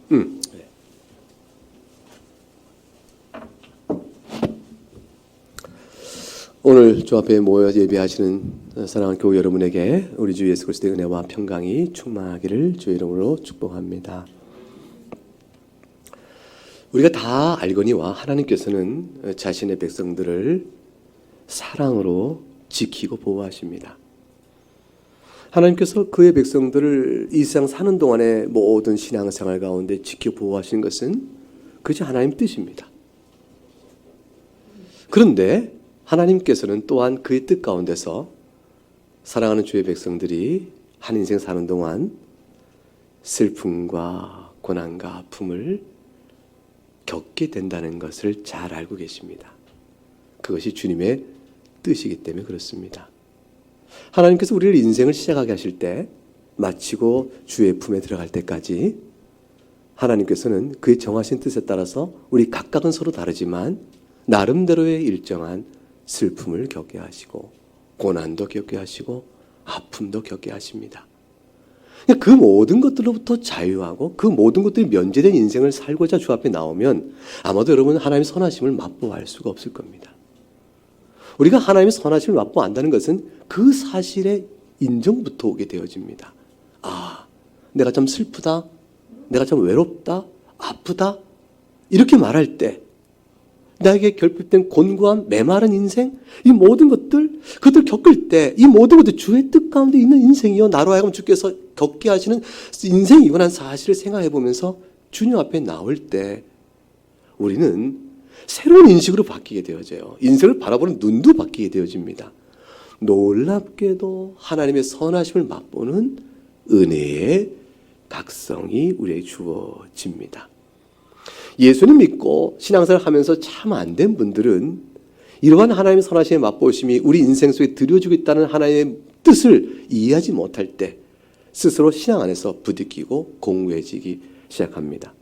네. 오늘 주 앞에 모여 예배하시는 사랑하는 교우 여러분에게 우리 주 예수 그리스도의 은혜와 평강이 충만하기를 주의 이름으로 축복합니다. 우리가 다 알거니와 하나님께서는 자신의 백성들을 사랑으로 지키고 보호하십니다. 하나님께서 그의 백성들을 이 세상 사는 동안의 모든 신앙생활 가운데 지켜 보호하시는 것은 그것이 하나님 뜻입니다. 그런데 하나님께서는 또한 그의 뜻 가운데서 사랑하는 주의 백성들이 한 인생 사는 동안 슬픔과 고난과 아픔을 겪게 된다는 것을 잘 알고 계십니다. 그것이 주님의 뜻이기 때문에 그렇습니다. 하나님께서 우리를 인생을 시작하게 하실 때 마치고 주의 품에 들어갈 때까지 하나님께서는 그의 정하신 뜻에 따라서 우리 각각은 서로 다르지만 나름대로의 일정한 슬픔을 겪게 하시고 고난도 겪게 하시고 아픔도 겪게 하십니다. 그 모든 것들로부터 자유하고 그 모든 것들이 면제된 인생을 살고자 주 앞에 나오면 아마도 여러분은 하나님의 선하심을 맛보아할 수가 없을 겁니다. 우리가 하나님의 선하심을 맛보아한다는 것은 그 사실의 인정부터 오게 되어집니다. 아, 내가 참 슬프다, 내가 참 외롭다, 아프다 이렇게 말할 때 나에게 결핍된 곤고한 메마른 인생, 이 모든 것들, 그들 겪을 때 이 모든 것들 주의 뜻 가운데 있는 인생이요 나로 하여금 주께서 겪게 하시는 인생이구나 사실을 생각해 보면서 주님 앞에 나올 때 우리는 새로운 인식으로 바뀌게 되어져요. 인생을 바라보는 눈도 바뀌게 되어집니다. 놀랍게도 하나님의 선하심을 맛보는 은혜의 각성이 우리에게 주어집니다. 예수님 믿고 신앙생활을 하면서 참 안 된 분들은 이러한 하나님의 선하심의 맛보심이 우리 인생 속에 들여주고 있다는 하나님의 뜻을 이해하지 못할 때 스스로 신앙 안에서 부딪히고 공고해지기 시작합니다.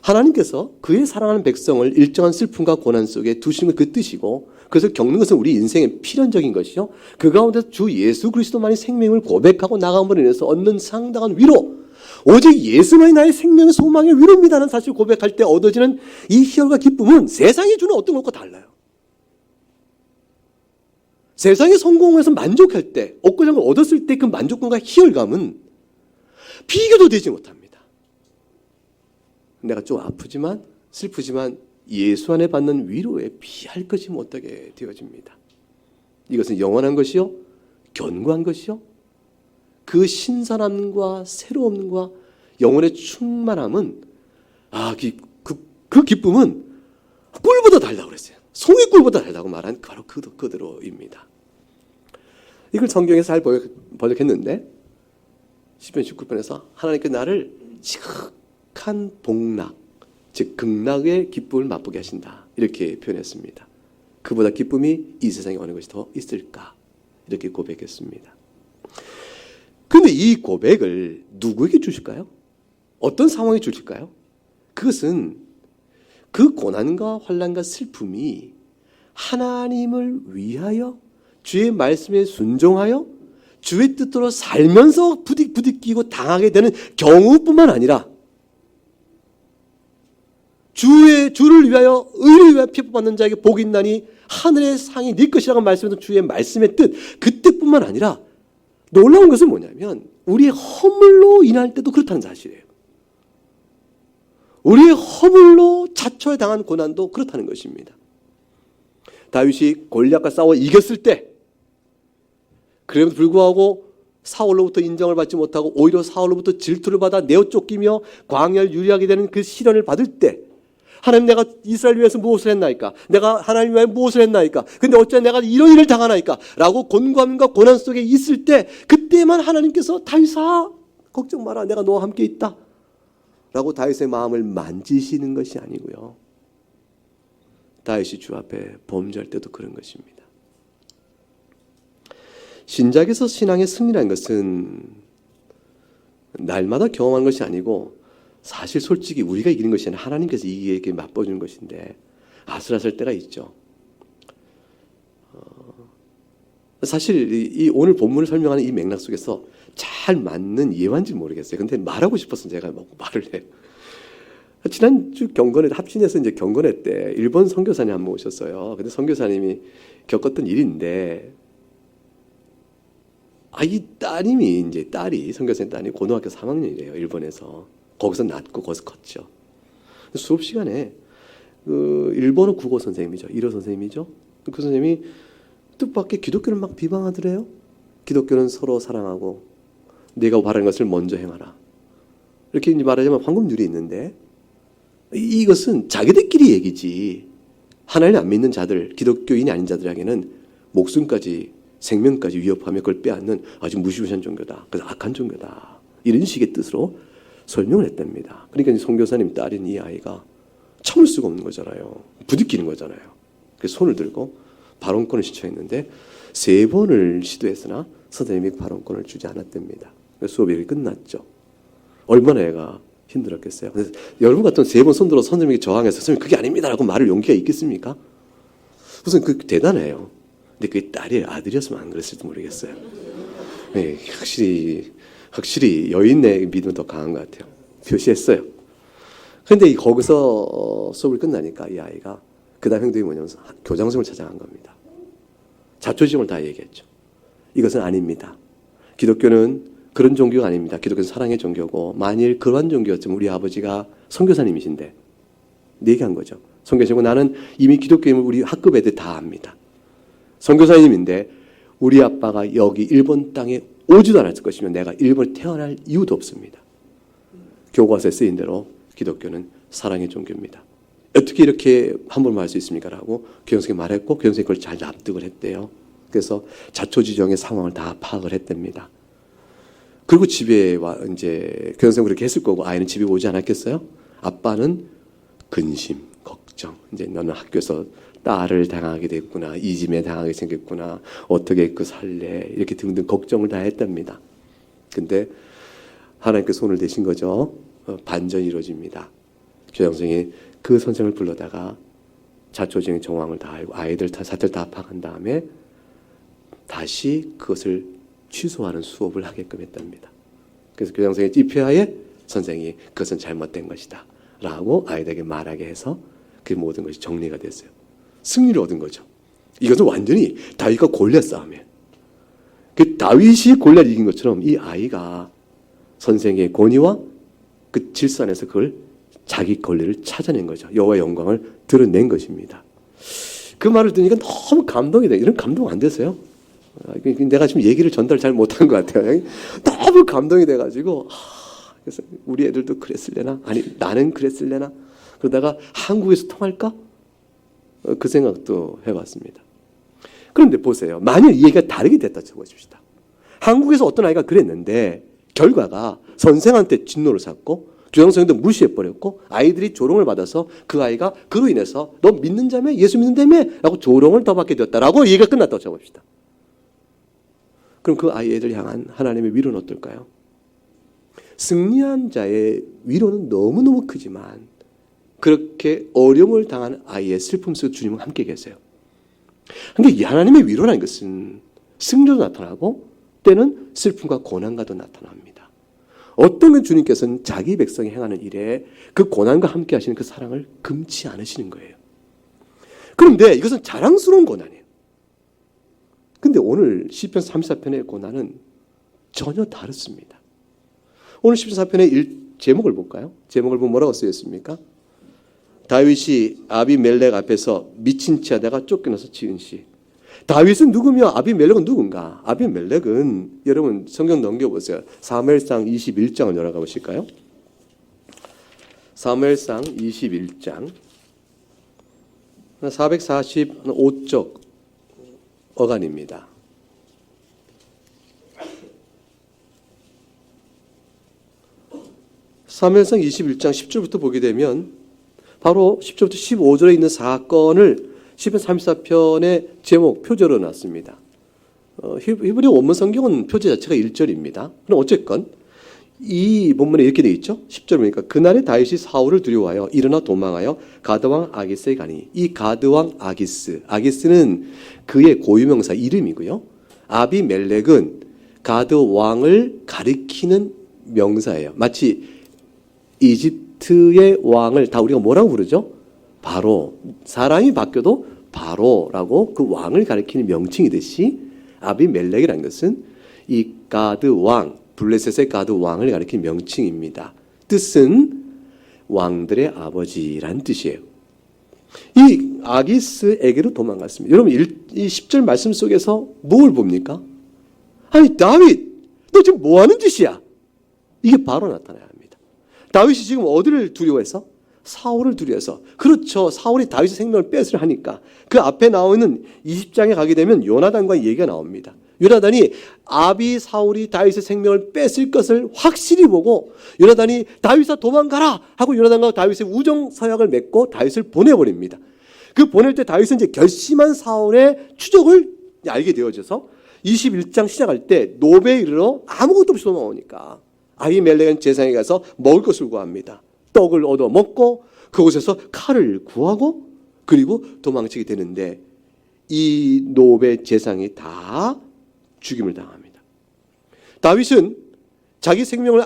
하나님께서 그의 사랑하는 백성을 일정한 슬픔과 고난 속에 두시는 그 뜻이고 그것을 겪는 것은 우리 인생의 필연적인 것이요. 그 가운데 주 예수 그리스도만이 생명을 고백하고 나감으로 인해서 얻는 상당한 위로, 오직 예수만이 나의 생명의 소망의 위로입니다라는 사실을 고백할 때 얻어지는 이 희열과 기쁨은 세상이 주는 어떤 것과 달라요. 세상의 성공에서 만족할 때, 얻고자 걸 얻었을 때 그 만족감과 희열감은 비교도 되지 못합니다. 내가 좀 아프지만 슬프지만 예수 안에 받는 위로에 비할 것이 못하게 되어집니다. 이것은 영원한 것이요, 견고한 것이요, 그 신선함과 새로움과 영혼의 충만함은 그 기쁨은 꿀보다 달다고 그랬어요. 송이꿀보다 달다고 말한 바로 그대로입니다. 이걸 성경에서 잘 번역했는데 시편 19편에서 하나님께 나를 지극한 복락, 즉 극락의 기쁨을 맛보게 하신다 이렇게 표현했습니다. 그보다 기쁨이 이 세상에 어느 것이 더 있을까 이렇게 고백했습니다. 그런데 이 고백을 누구에게 주실까요? 어떤 상황에 주실까요? 그것은 그 고난과 환난과 슬픔이 하나님을 위하여 주의 말씀에 순종하여 주의 뜻대로 살면서 부딪히고 당하게 되는 경우뿐만 아니라 주를 위하여 의를 위하여 피부받는 자에게 복이 있나니 하늘의 상이 네 것이라고 말씀했던 주의 말씀의 뜻, 그때뿐만 아니라 놀라운 것은 뭐냐면 우리의 허물로 인할 때도 그렇다는 사실이에요. 우리의 허물로 자초에 당한 고난도 그렇다는 것입니다. 다윗이 골리앗과 싸워 이겼을 때 그럼에도 불구하고 사울로부터 인정을 받지 못하고 오히려 사울로부터 질투를 받아 내어 쫓기며 광야를 유리하게 되는 그 시련을 받을 때 하나님 내가 이스라엘 위해서 무엇을 했나이까? 내가 하나님 위해 무엇을 했나이까? 근데 어찌 내가 이런 일을 당하나이까? 라고 곤고함과 고난 속에 있을 때 그때만 하나님께서 다윗아 걱정 마라 내가 너와 함께 있다 라고 다윗의 마음을 만지시는 것이 아니고요. 다윗이 주 앞에 범죄할 때도 그런 것입니다. 신작에서 신앙의 승리라는 것은 날마다 경험하는 것이 아니고 사실 솔직히 우리가 이기는 것이 아니라 하나님께서 이기게 맛보주는 것인데 아슬아슬 때가 있죠. 사실 이 오늘 본문을 설명하는 이 맥락 속에서 잘 맞는 예화인지 모르겠어요. 근데 말하고 싶어서 제가 말을 해요. 지난주 경건회 합진에서 이제 경건회 때 일본 선교사님 한 분 오셨어요. 근데 선교사님이 겪었던 일인데, 이 따님이 이제 딸이 선교사님 딸이 고등학교 3학년이래요. 일본에서 거기서 낳고 거기서 컸죠. 수업 시간에 그 일본어 국어 선생님이죠. 1호 선생님이죠. 그 선생님이 뜻밖의 기독교를 막 비방하더래요. 기독교는 서로 사랑하고 네가 바라는 것을 먼저 행하라. 이렇게 이제 말하자면 황금률이 있는데, 이것은 자기들끼리 얘기지 하나님 안 믿는 자들, 기독교인이 아닌 자들에게는 목숨까지 생명까지 위협하며 그걸 빼앗는 아주 무시무시한 종교다. 그래서 악한 종교다. 이런 식의 뜻으로 설명을 했답니다. 그러니까 이제 선교사님 딸인 이 아이가 참을 수가 없는 거잖아요. 부딪히는 거잖아요. 그래서 손을 들고 발언권을 신청했는데 3번을 시도했으나 선생님이 발언권을 주지 않았답니다. 그래서 수업이 끝났죠. 얼마나 애가 힘들었겠어요. 그래서 여러분 같은 3번 손들어 선생님에게 저항해서 선생님 그게 아닙니다라고 말할 용기가 있겠습니까? 우선 그 대단해요. 근데 그게 딸이 아들이었으면 안 그랬을지 모르겠어요. 네, 확실히 여인의 믿음은 더 강한 것 같아요. 표시했어요. 그런데 거기서 수업을 끝나니까 이 아이가 그 다음 행동이 뭐냐면 교장선생님을 찾아간 겁니다. 자초지종을 다 얘기했죠. 이것은 아닙니다. 기독교는 그런 종교가 아닙니다. 기독교는 사랑의 종교고, 만일 그러한 종교였으면 우리 아버지가 선교사님이신데 얘기한 거죠. 선교사님이고 나는 이미 기독교임을 우리 학급 애들 다 압니다. 선교사님인데 우리 아빠가 여기 일본 땅에 오지도 않았을 것이며 내가 일본에 태어날 이유도 없습니다. 교과서에 쓰인 대로 기독교는 사랑의 종교입니다. 어떻게 이렇게 함부로 말할 수 있습니까? 라고 교장선생님이 말했고 교장선생님이 그걸 잘 납득을 했대요. 그래서 자초지종의 상황을 다 파악을 했답니다. 그리고 집에 와 이제 교장선생님 그렇게 했을 거고 아이는 집에 오지 않았겠어요? 아빠는 근심, 걱정. 이제 너는 학교에서 딸을 당하게 됐구나, 이짐에 당하게 생겼구나, 어떻게 그 살래 이렇게 등등 걱정을 다 했답니다. 근데 하나님께 손을 대신 거죠. 반전이 이루어집니다. 교장선생이 그 선생을 불러다가 자초지종의 정황을 다 알고 아이들 사태를 다 파악한 다음에 다시 그것을 취소하는 수업을 하게끔 했답니다. 그래서 교장선생의 지표하에 선생이 그것은 잘못된 것이다 라고 아이들에게 말하게 해서 그 모든 것이 정리가 됐어요. 승리를 얻은 거죠. 이것은 완전히 다윗과 골리앗 싸움이에요. 그 다윗이 골리앗을 이긴 것처럼 이 아이가 선생의 권위와 그 질서 안에서 그걸 자기 권리를 찾아낸 거죠. 여호와의 영광을 드러낸 것입니다. 그 말을 들으니까 너무 감동이 돼요. 이런 감동 안 되세요? 내가 지금 얘기를 전달 잘 못한 것 같아요. 너무 감동이 돼가지고 그래서 우리 애들도 그랬을래나? 아니 나는 그랬을래나? 그러다가 한국에서 통할까? 그 생각도 해봤습니다. 그런데 보세요. 만약 이 얘기가 다르게 됐다 쳐보십시다. 한국에서 어떤 아이가 그랬는데 결과가 선생한테 진노를 샀고 교장선생님도 무시해버렸고 아이들이 조롱을 받아서 그 아이가 그로 인해서 너 믿는 자며 예수 믿는다며? 라고 조롱을 더 받게 되었다라고 얘기가 끝났다고 쳐봅시다. 그럼 그 아이들 향한 하나님의 위로는 어떨까요? 승리한 자의 위로는 너무너무 크지만 그렇게 어려움을 당한 아이의 슬픔 속에 주님은 함께 계세요. 그런데 이 하나님의 위로라는 것은 승리도 나타나고 때는 슬픔과 고난과도 나타납니다. 어떤 건 주님께서는 자기 백성이 행하는 일에 그 고난과 함께 하시는 그 사랑을 금치 않으시는 거예요. 그런데 이것은 자랑스러운 고난이에요. 근데 오늘 시편 34편의 고난은 전혀 다릅니다. 오늘 시편 34편의 제목을 볼까요? 제목을 보면 뭐라고 쓰였습니까? 다윗이 아비멜렉 앞에서 미친 체 하다가 쫓겨나서 지은 시. 다윗은 누구며 아비멜렉은 누군가? 아비멜렉은 여러분 성경 넘겨보세요. 사무엘상 21장을 열어가 보실까요? 사무엘상 21장 445쪽 어간입니다. 사무엘상 21장 10절부터 보게 되면 바로 10절부터 15절에 있는 사건을 시편 34편의 제목 표제로 놨습니다. 히브리 원문 성경은 표제 자체가 1절입니다. 그럼 어쨌건 이 본문에 이렇게 되어 있죠. 10절 보니까 그날에 다윗이 사울을 두려워하여 일어나 도망하여 가드왕 아기스에 가니 이 가드왕 아기스는 그의 고유명사 이름이고요. 아비멜렉은 가드왕을 가리키는 명사예요. 마치 이집트 이집트의 왕을 다 우리가 뭐라고 부르죠? 바로. 사람이 바뀌어도 바로라고 그 왕을 가리키는 명칭이듯이 아비멜렉이라는 것은 이 가드 왕, 블레셋의 가드 왕을 가리키는 명칭입니다. 뜻은 왕들의 아버지란 뜻이에요. 이 아기스에게로 도망갔습니다. 여러분 이 10절 말씀 속에서 뭘 봅니까? 아니 다윗 너 지금 뭐하는 짓이야? 이게 바로 나타나야 합니다. 다윗이 지금 어디를 두려워해서? 사울을 두려워해서. 그렇죠. 사울이 다윗의 생명을 뺏으려 하니까. 그 앞에 나오는 20장에 가게 되면 요나단과 얘기가 나옵니다. 요나단이 아비 사울이 다윗의 생명을 뺏을 것을 확실히 보고 요나단이 다윗아 도망가라 하고 요나단과 다윗의 우정 서약을 맺고 다윗을 보내버립니다. 그 보낼 때 다윗은 이제 결심한 사울의 추적을 알게 되어져서 21장 시작할 때 노베에 이르러 아무것도 없이 도망오니까 아히멜렉은 제사장에 가서 먹을 것을 구합니다. 떡을 얻어 먹고 그곳에서 칼을 구하고 그리고 도망치게 되는데 이 노베 제사장이 다 죽임을 당합니다. 다윗은 자기 생명을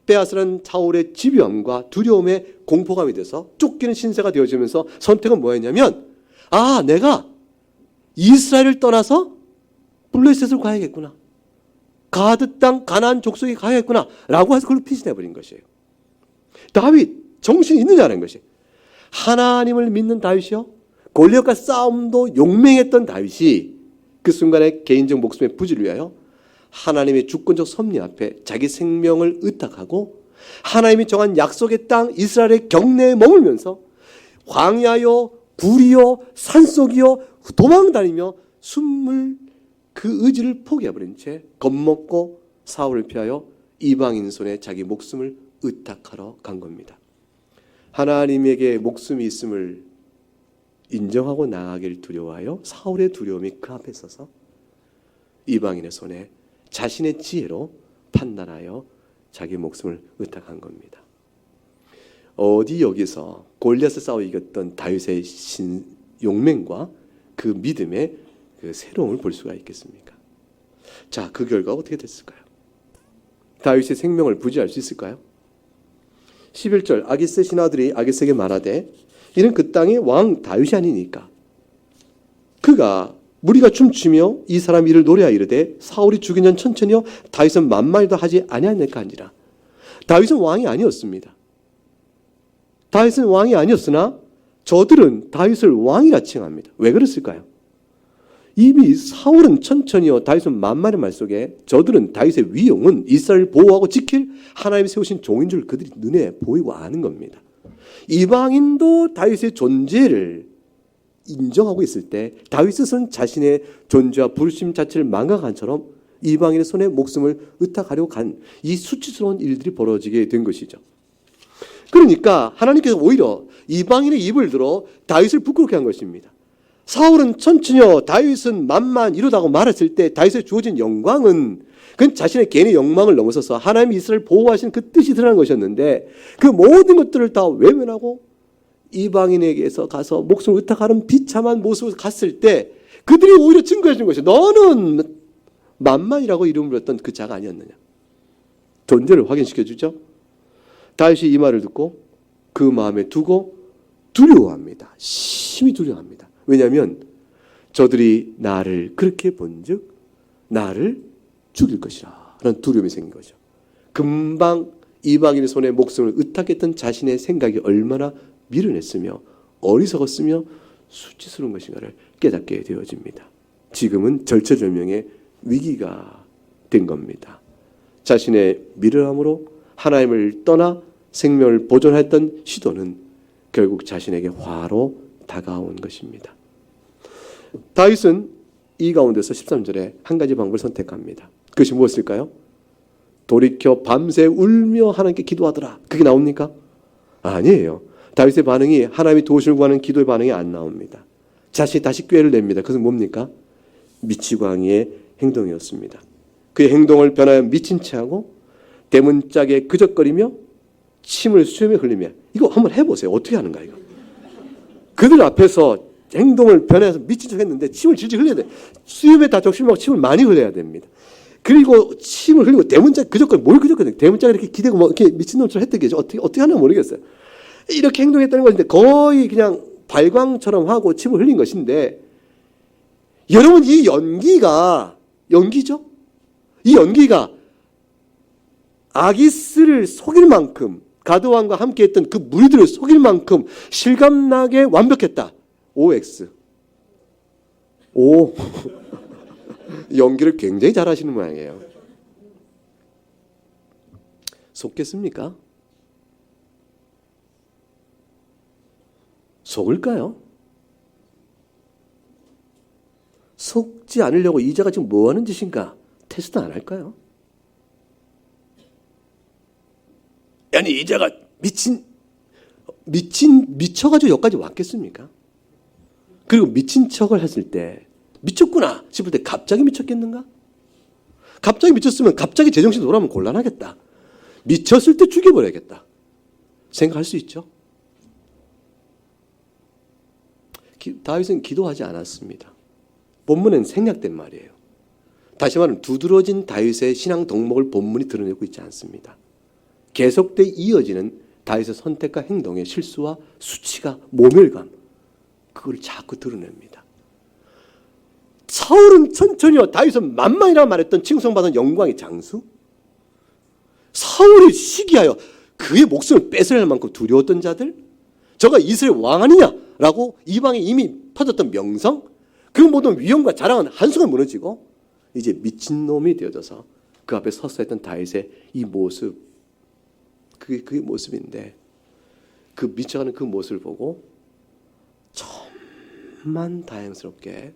빼앗으는 사울의 집요함과 두려움에 공포감이 돼서 쫓기는 신세가 되어지면서 선택은 뭐였냐면 내가 이스라엘을 떠나서 블레셋을 가야겠구나. 가드 땅 가나안 족속에 가야겠구나 라고 해서 그걸 피신해버린 것이에요. 다윗 정신이 있느냐는 것이 하나님을 믿는 다윗이요 골리앗과 싸움도 용맹했던 다윗이 그 순간에 개인적 목숨의 부지를 위하여 하나님의 주권적 섭리 앞에 자기 생명을 의탁하고 하나님이 정한 약속의 땅 이스라엘의 경내에 머물면서 광야요 불이요 산속이요 도망다니며 숨을 그 의지를 포기해버린 채 겁먹고 사울을 피하여 이방인 손에 자기 목숨을 의탁하러 간 겁니다. 하나님에게 목숨이 있음을 인정하고 나아가기를 두려워하여 사울의 두려움이 그 앞에 서서 이방인의 손에 자신의 지혜로 판단하여 자기 목숨을 의탁한 겁니다. 어디 여기서 골리앗을 싸워 이겼던 다윗의 용맹과 그 믿음의 그 새로움을 볼 수가 있겠습니까? 자, 그 결과가 어떻게 됐을까요? 다윗의 생명을 부지할 수 있을까요? 11절 아기스 신하들이 아기스에게 말하되 이는 그 땅의 왕 다윗이 아니니까 그가 무리가 춤추며 이 사람 이를 노래하여 이르되 사울이 죽인 전 천천히요 다윗은 만마리도 하지 아니하니까 하니라. 다윗은 왕이 아니었습니다. 다윗은 왕이 아니었으나 저들은 다윗을 왕이라 칭합니다. 왜 그랬을까요? 이미 사울은 천천히요 다윗은 만마리 말 속에 저들은 다윗의 위용은 이스라엘을 보호하고 지킬 하나님이 세우신 종인 줄 그들이 눈에 보이고 아는 겁니다. 이방인도 다윗의 존재를 인정하고 있을 때 다윗은 자신의 존재와 부르심 자체를 망각한 처럼 이방인의 손에 목숨을 의탁하려고 간 이 수치스러운 일들이 벌어지게 된 것이죠. 그러니까 하나님께서 오히려 이방인의 입을 들어 다윗을 부끄럽게 한 것입니다. 사울은 천천히요 다윗은 만만 이루다고 말했을 때 다윗에 주어진 영광은 그건 자신의 개인의 영광을 넘어서서 하나님이 이스라엘을 보호하시는 그 뜻이 드러난 것이었는데 그 모든 것들을 다 외면하고 이방인에게서 가서 목숨을 의탁하는 비참한 모습으로 갔을 때 그들이 오히려 증거해 준 것이 너는 만만이라고 이름을 불렀던 그 자가 아니었느냐. 존재를 확인시켜 주죠. 다윗이 이 말을 듣고 그 마음에 두고 두려워합니다. 심히 두려워합니다. 왜냐하면 저들이 나를 그렇게 본즉 나를 죽일 것이라 라는 두려움이 생긴 거죠. 금방 이방인의 손에 목숨을 의탁했던 자신의 생각이 얼마나 미련했으며 어리석었으며 수치스러운 것인가를 깨닫게 되어집니다. 지금은 절체절명의 위기가 된 겁니다. 자신의 미련함으로 하나님을 떠나 생명을 보존했던 시도는 결국 자신에게 화로 다가온 것입니다. 다윗은 이 가운데서 13절에 한 가지 방법을 선택합니다. 그것이 무엇일까요? 돌이켜 밤새 울며 하나님께 기도하더라. 그게 나옵니까? 아니에요. 다윗의 반응이 하나님이 도우시를 구하는 기도의 반응이 안 나옵니다. 자신이 다시 꾀를 냅니다. 그것은 뭡니까? 미치광이의 행동이었습니다. 그의 행동을 변하여 미친 채 하고 대문짝에 그적거리며 침을 수염에 흘리며 이거 한번 해보세요. 어떻게 하는가 이거. 그들 앞에서 행동을 변해서 미친 척 했는데 침을 질질 흘려야 돼. 수염에 다 적시면 침을 많이 흘려야 됩니다. 그리고 침을 흘리고 대문짝 그저께 뭘 그저께 대문짝에 이렇게 기대고 뭐 이렇게 미친놈처럼 했던 게 어떻게 하나 모르겠어요. 이렇게 행동했다는 것인데 거의 그냥 발광처럼 하고 침을 흘린 것인데 여러분 이 연기죠? 이 연기가 아기스를 속일 만큼 가드왕과 함께했던 그 무리들을 속일 만큼 실감나게 완벽했다. OX. 오. 연기를 굉장히 잘하시는 모양이에요. 속겠습니까? 속을까요? 속지 않으려고 이자가 지금 뭐 하는 짓인가? 테스트 안 할까요? 아니 이자가 미쳐가지고 여기까지 왔겠습니까? 그리고 미친 척을 했을 때 미쳤구나 싶을 때 갑자기 미쳤겠는가? 갑자기 미쳤으면 갑자기 제정신 돌아오면 곤란하겠다. 미쳤을 때 죽여버려야겠다. 생각할 수 있죠? 다윗은 기도하지 않았습니다. 본문은 생략된 말이에요. 다시 말하면 두드러진 다윗의 신앙 덕목을 본문이 드러내고 있지 않습니다. 계속돼 이어지는 다윗의 선택과 행동의 실수와 수치가 모멸감, 그걸 자꾸 드러냅니다. 사울은 천천히요, 다윗은 만만이라고 말했던 칭송받은 영광의 장수. 사울이 시기하여 그의 목숨을 뺏어야 할 만큼 두려웠던 자들, 저가 이스라엘 왕 아니냐라고 이방에 이미 퍼졌던 명성, 그 모든 위엄과 자랑은 한순간 무너지고 이제 미친놈이 되어져서 그 앞에 서서 했던 다윗의 이 모습, 그게 모습인데 그 미쳐가는 그 모습을 보고 천만 다행스럽게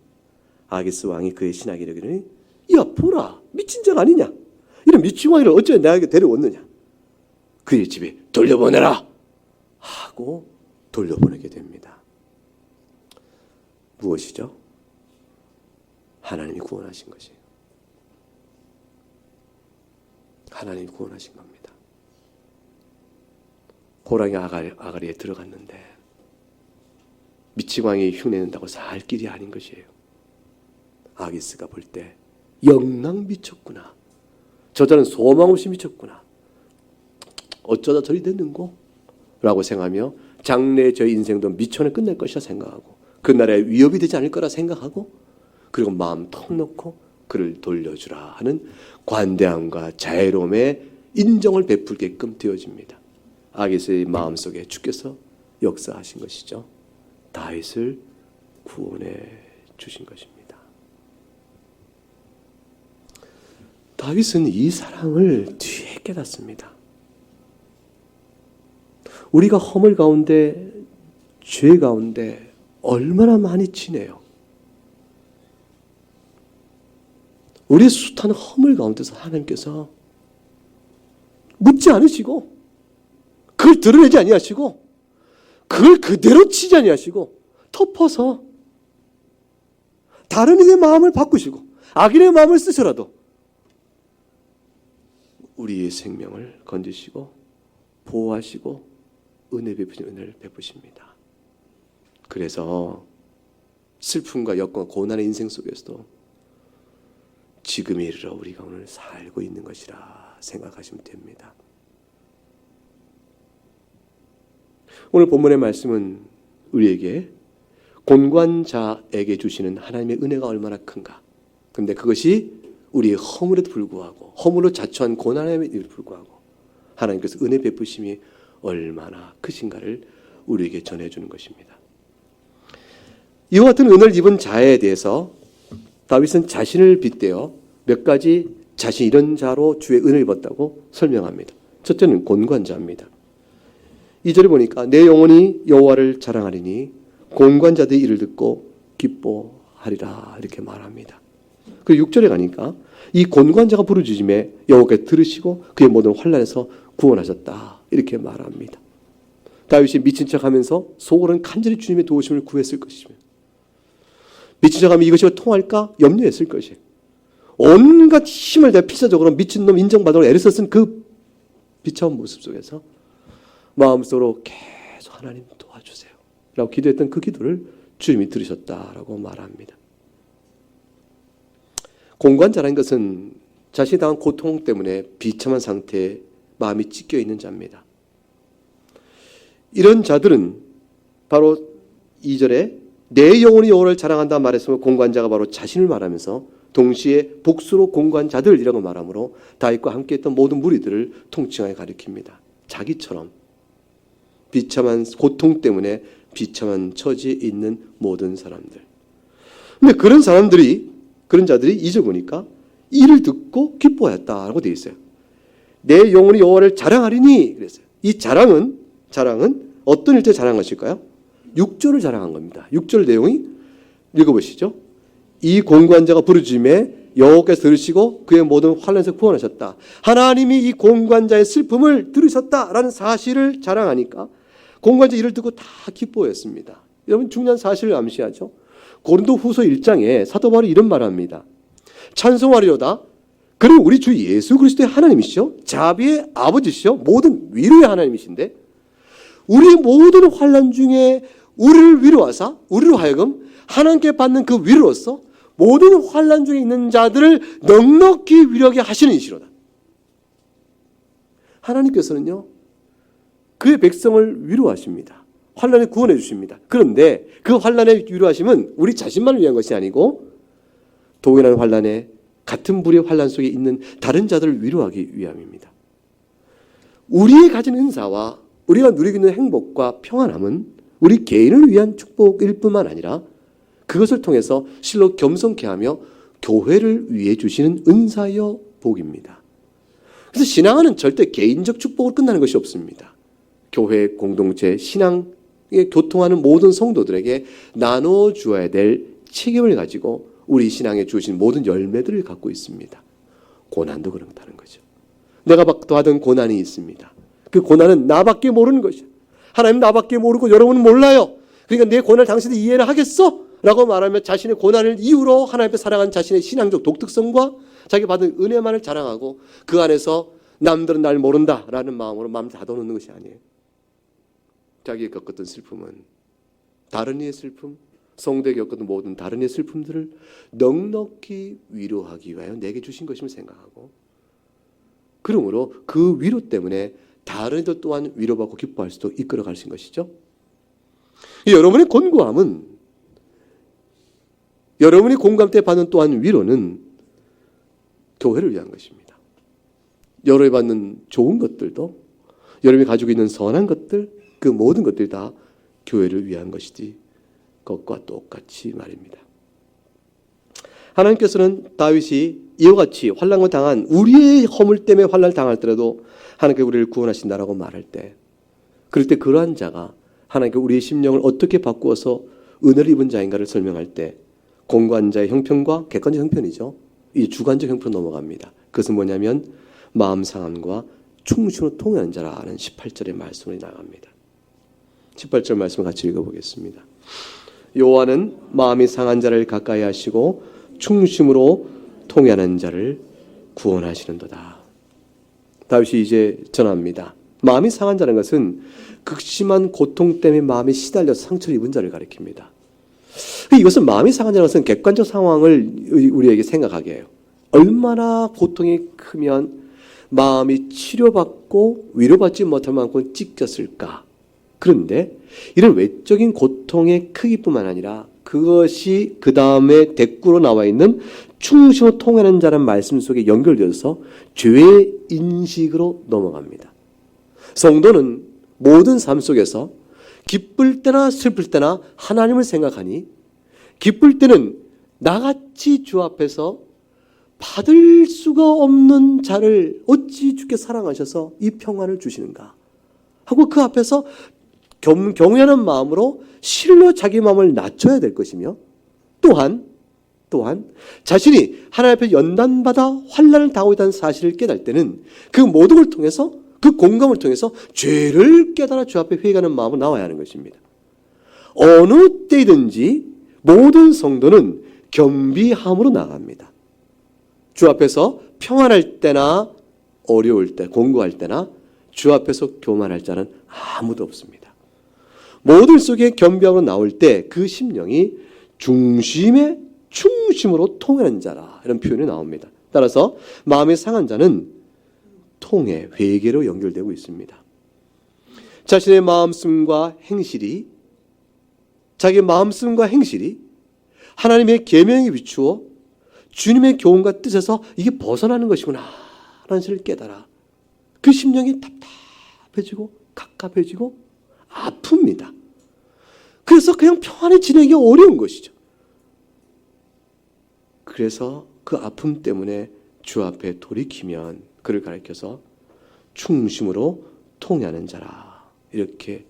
아기스 왕이 그의 신하에게 이르기를 야 보라 미친 적 아니냐, 이런 미친 왕이를 어찌 내게 데려왔느냐, 그의 집에 돌려보내라 하고 돌려보내게 됩니다. 무엇이죠? 하나님이 구원하신 것이에요. 하나님이 구원하신 겁니다. 호랑이 아가리에 들어갔는데 미치광이 흉내낸다고 살 길이 아닌 것이에요. 아기스가 볼 때 영락 미쳤구나, 저자는 소망 없이 미쳤구나, 어쩌다 저리 됐는고 라고 생각하며 장래의 저의 인생도 미천에 끝낼 것이라 생각하고 그 나라에 위협이 되지 않을 거라 생각하고 그리고 마음 턱 놓고 그를 돌려주라 하는 관대함과 자애로움의 인정을 베풀게끔 되어집니다. 아기스의 마음속에 주께서 역사하신 것이죠. 다윗을 구원해 주신 것입니다. 다윗은 이 사랑을 뒤에 깨닫습니다. 우리가 허물 가운데, 죄 가운데 얼마나 많이 지내요. 우리의 숱한 허물 가운데서 하나님께서 묻지 않으시고 그걸 드러내지 아니하시고 그걸 그대로 치지 아니하시고 덮어서 다른 이의 마음을 바꾸시고 악인의 마음을 쓰셔라도 우리의 생명을 건지시고 보호하시고 은혜 베푸신 은혜를 베푸십니다. 그래서 슬픔과 역과 고난의 인생 속에서도 지금에 이르러 우리가 오늘 살고 있는 것이라 생각하시면 됩니다. 오늘 본문의 말씀은 우리에게 곤관자에게 주시는 하나님의 은혜가 얼마나 큰가. 그런데 그것이 우리의 허물에도 불구하고 허물로 자초한 고난에도 불구하고 하나님께서 은혜 베푸심이 얼마나 크신가를 우리에게 전해주는 것입니다. 이와 같은 은혜를 입은 자에 대해서 다윗은 자신을 빗대어 몇 가지 자신이 이런 자로 주의 은혜를 입었다고 설명합니다. 첫째는 곤관자입니다. 2절에 보니까 내 영혼이 여호와를 자랑하리니 곤관자들의 일을 듣고 기뻐하리라 이렇게 말합니다. 그리고 6절에 가니까 이 곤관자가 부르짖음에 여호와께서 들으시고 그의 모든 환난에서 구원하셨다 이렇게 말합니다. 다윗이 미친 척하면서 속으로는 간절히 주님의 도우심을 구했을 것이며 미친 척하면 이것이 통할까 염려했을 것이에요. 온갖 힘을 다 필사적으로 미친놈 인정받으러 애를 썼은 그 비참한 모습 속에서 마음속으로 계속 하나님 도와주세요 라고 기도했던 그 기도를 주님이 들으셨다라고 말합니다. 공관자라는 것은 자신이 당한 고통 때문에 비참한 상태에 마음이 찢겨 있는 자입니다. 이런 자들은 바로 2절에 내 영혼이 여호와를 자랑한다 말했으면 공관자가 바로 자신을 말하면서 동시에 복수로 공관자들이라고 말하므로 다윗과 함께했던 모든 무리들을 통칭하여 가리킵니다. 자기처럼 비참한 고통 때문에 비참한 처지에 있는 모든 사람들. 근데 그런 사람들이, 그런 자들이 이제 보니까 이를 듣고 기뻐하였다라고 되어 있어요. 내 영혼이 여호와를 자랑하리니 그랬어요. 이 자랑은 어떤 일때 자랑한 것일까요? 6절을 자랑한 겁니다. 6절 내용이 읽어보시죠. 이 공관자가 부르짖음에 여호와께서 들으시고 그의 모든 환난에서 구원하셨다. 하나님이 이 공관자의 슬픔을 들으셨다라는 사실을 자랑하니까 공관자 일을 듣고 다 기뻐했습니다. 여러분 중요한 사실을 암시하죠. 고린도후서 1장에 사도 바울이 이런 말을 합니다. 찬송하리로다. 그는 우리 주 예수 그리스도의 하나님이시죠. 자비의 아버지시죠. 모든 위로의 하나님이신데 우리 모든 환난 중에 우리를 위로하사 우리로 하여금 하나님께 받는 그 위로로서 모든 환난 중에 있는 자들을 넉넉히 위로하게 하시는 이시로다. 하나님께서는요 그의 백성을 위로하십니다. 환난에 구원해 주십니다. 그런데 그 환난의 위로하심은 우리 자신만을 위한 것이 아니고 동일한 환난에 같은 불의 환난 속에 있는 다른 자들을 위로하기 위함입니다. 우리의 가진 은사와 우리가 누리고 있는 행복과 평안함은 우리 개인을 위한 축복일 뿐만 아니라 그것을 통해서 실로 겸손케 하며 교회를 위해 주시는 은사여 복입니다. 그래서 신앙은 절대 개인적 축복으로 끝나는 것이 없습니다. 교회 공동체 신앙에 교통하는 모든 성도들에게 나눠 주어야 될 책임을 가지고 우리 신앙에 주신 모든 열매들을 갖고 있습니다. 고난도 그렇다는 거죠. 내가 받은 고난이 있습니다. 그 고난은 나밖에 모르는 것이야. 하나님 나밖에 모르고 여러분은 몰라요. 그러니까 내 고난을 당신이 이해를 하겠어? 라고 말하며 자신의 고난을 이유로 하나님 앞에 살아간 자신의 신앙적 독특성과 자기 받은 은혜만을 자랑하고 그 안에서 남들은 날 모른다라는 마음으로 마음을 닫아놓는 것이 아니에요. 자기가 겪었던 슬픔은 다른 이의 슬픔, 성도에 겪었던 모든 다른 이의 슬픔들을 넉넉히 위로하기 위하여 내게 주신 것임을 생각하고 그러므로 그 위로 때문에 다른 이들 또한 위로받고 기뻐할 수도 이끌어 가신 것이죠. 여러분의 권고함은 여러분이 공감 때 받는 또한 위로는 교회를 위한 것입니다. 여러분이 받는 좋은 것들도 여러분이 가지고 있는 선한 것들 그 모든 것들이 다 교회를 위한 것이지 그것과 똑같이 말입니다. 하나님께서는 다윗이 이와 같이 환난을 당한 우리의 허물 때문에 환난을 당할더라도 하나님께 우리를 구원하신다라고 말할 때 그럴 때 그러한 자가 하나님께 우리의 심령을 어떻게 바꾸어서 은혜를 입은 자인가를 설명할 때 공관자의 형편과 객관적 형편이죠. 이 주관적 형편으로 넘어갑니다. 그것은 뭐냐면 마음 상함과 충신으로 통하는 자라는 18절의 말씀이 나갑니다. 18절 말씀을 같이 읽어보겠습니다. 여호와는 마음이 상한 자를 가까이 하시고 충심으로 통하는 자를 구원하시는도다. 다윗이 이제 전합니다. 마음이 상한 자라는 것은 극심한 고통 때문에 마음이 시달려서 상처를 입은 자를 가리킵니다. 이것은 마음이 상한 자라는 것은 객관적 상황을 우리에게 생각하게 해요. 얼마나 고통이 크면 마음이 치료받고 위로받지 못할 만큼 찢겼을까. 그런데 이런 외적인 고통의 크기뿐만 아니라 그것이 그 다음에 대꾸로 나와 있는 충심으로 통하는 자라는 말씀 속에 연결되어서 죄의 인식으로 넘어갑니다. 성도는 모든 삶 속에서 기쁠 때나 슬플 때나 하나님을 생각하니 기쁠 때는 나같이 주 앞에서 받을 수가 없는 자를 어찌 주께 사랑하셔서 이 평안을 주시는가 하고 그 앞에서 경외하는 마음으로 실로 자기 마음을 낮춰야 될 것이며 또한 자신이 하나님 앞에 연단받아 환난을 당하고 있다는 사실을 깨달을 때는 그 모든 걸 통해서 그 공감을 통해서 죄를 깨달아 주 앞에 회개하는 마음으로 나와야 하는 것입니다. 어느 때든지 모든 성도는 겸비함으로 나갑니다. 주 앞에서 평안할 때나 어려울 때, 공고할 때나 주 앞에서 교만할 자는 아무도 없습니다. 모든 속에 겸비함으로 나올 때 그 심령이 중심의 충심으로 통하는 자라 이런 표현이 나옵니다. 따라서 마음이 상한 자는 통해, 회개로 연결되고 있습니다. 자신의 마음씀과 행실이, 자기의 마음씀과 행실이 하나님의 계명에 비추어 주님의 교훈과 뜻에서 이게 벗어나는 것이구나 라는 것을 깨달아 그 심령이 답답해지고 갑갑해지고 아픕니다. 그래서 그냥 평안히 지내기 어려운 것이죠. 그래서 그 아픔 때문에 주 앞에 돌이키면 그를 가리켜서 충심으로 통회하는 자라 이렇게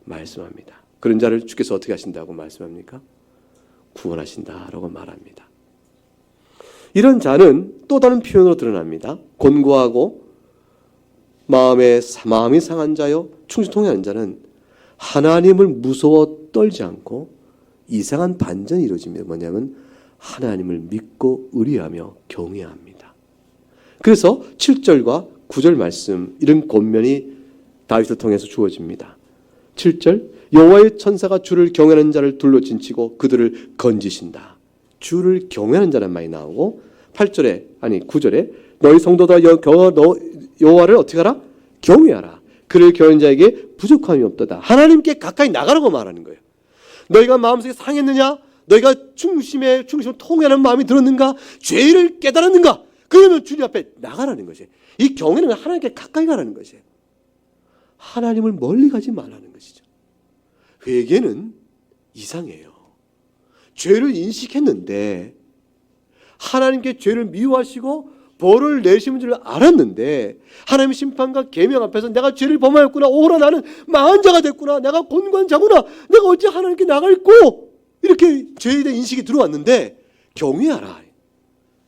말씀합니다. 그런 자를 주께서 어떻게 하신다고 말씀합니까? 구원하신다라고 말합니다. 이런 자는 또 다른 표현으로 드러납니다. 곤고하고 마음이 상한 자요 충신 통회하는 자는 하나님을 무서워 떨지 않고 이상한 반전이 이루어집니다. 뭐냐면 하나님을 믿고 의리하며 경외합니다. 그래서 7절과 9절 말씀 이런 권면이 다윗을 통해서 주어집니다. 7절 여호와의 천사가 주를 경외하는 자를 둘러 진치고 그들을 건지신다. 주를 경외하는 자란 말이 나오고 9절에 너희 성도다 여호와를 어떻게 하라? 경외하라. 그를 경외하는 자에게 부족함이 없도다. 하나님께 가까이 나가라고 말하는 거예요. 너희가 마음속에 상했느냐? 너희가 중심으로 통회하는 마음이 들었는가? 죄를 깨달았는가? 그러면 주님 앞에 나가라는 것이에요. 이 경외는 하나님께 가까이 가라는 것이에요. 하나님을 멀리 가지 말라는 것이죠. 회개는 이상해요. 죄를 인식했는데 하나님께 죄를 미워하시고 벌을 내시는 줄 알았는데 하나님의 심판과 계명 앞에서 내가 죄를 범하였구나. 오호라 나는 망한 자가 됐구나. 내가 곤고한 자구나. 내가 어찌 하나님께 나갈꼬. 이렇게 죄에 대한 인식이 들어왔는데 경외하라.